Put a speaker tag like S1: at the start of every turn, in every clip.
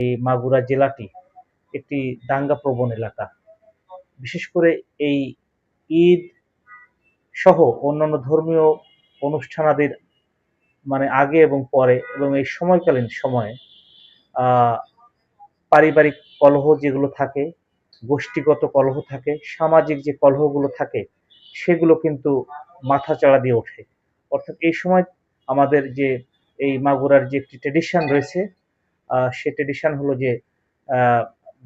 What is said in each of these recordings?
S1: এই মাগুরা জেলাটি একটি দাঙ্গা প্রবণ এলাকা। বিশেষ করে এই ঈদ সহ অন্যান্য ধর্মীয় অনুষ্ঠানাদির আগে এবং পরে এবং এই সময়কালীন সময়ে পারিবারিক কলহ যেগুলো থাকে, গোষ্ঠীগত কলহ থাকে, সামাজিক যে কলহগুলো থাকে, সেগুলো কিন্তু মাথাচাড়া দিয়ে ওঠে। অর্থাৎ এই সময় আমাদের যে এই মাগুরার যে একটি ট্র্যাডিশন রয়েছে, সে ট্র্যাডিশন হলো যে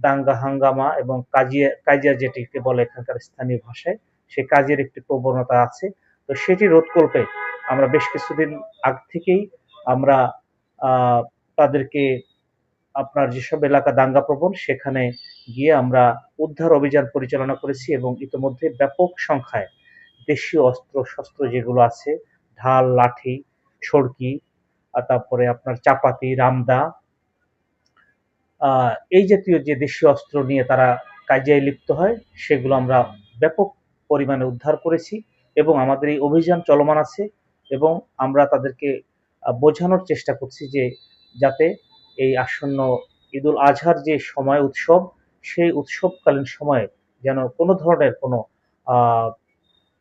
S1: দাঙ্গা হাঙ্গামা এবং কাজিয়া যেটিকে বলে এখানকার স্থানীয় ভাষায়, সে কাজের একটি প্রবণতা আছে। তো সেটি রোধকল্পে আমরা বেশ কিছুদিন আগ থেকেই আমরা তাদেরকে আপনার যেসব এলাকা দাঙ্গা প্রবণ সেখানে গিয়ে আমরা উদ্ধার অভিযান পরিচালনা করেছি এবং ইতিমধ্যে ব্যাপক সংখ্যায় দেশীয় অস্ত্র শস্ত্র যেগুলো আছে, ঢাল, লাঠি, ছড়কি, তারপরে আপনার চাপাতি, রামদা, এই জাতীয় যে দেশীয় অস্ত্র নিয়ে তারা কাজিয়ায় লিপ্ত হয়, সেগুলো আমরা ব্যাপক পরিমাণে উদ্ধার করেছি এবং আমাদের এই অভিযান চলমান আছে এবং আমরা তাদেরকে বোঝানোর চেষ্টা করছি যে যাতে এই আসন্ন ঈদুল আজহার যে সময় উৎসব, সেই উৎসবকালীন সময়ে যেন কোনো ধরনের কোনো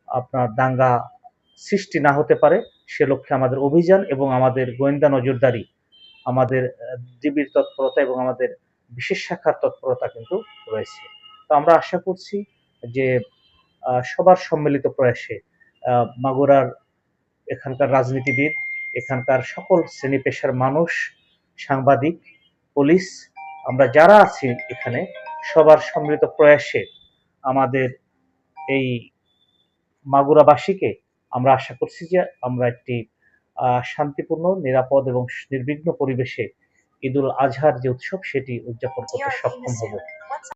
S1: আপনার দাঙ্গা সৃষ্টি না হতে পারে, সে লক্ষ্যে আমাদের অভিযান এবং আমাদের গোয়েন্দা নজরদারি, আমাদের ডিবির তৎপরতা এবং আমাদের বিশেষ শাখার তৎপরতা কিন্তু রয়েছে। তো আমরা আশা করছি যে সবার সম্মিলিত প্রয়াসে মাগুরার এখানকার রাজনীতিবিদ, এখানকার সকল শ্রেণী পেশার মানুষ, সাংবাদিক, পুলিশ, আমরা যারা আছি এখানে, সবার সম্মিলিত প্রয়াসে আমাদের এই মাগুরাবাসীকে আমরা আশা করছি যে আমরা একটি শান্তিপূর্ণ, নিরাপদ এবং নির্বিঘ্ন পরিবেশে ঈদুল আজহার যে উৎসব সেটি উদযাপন করতে সক্ষম হব।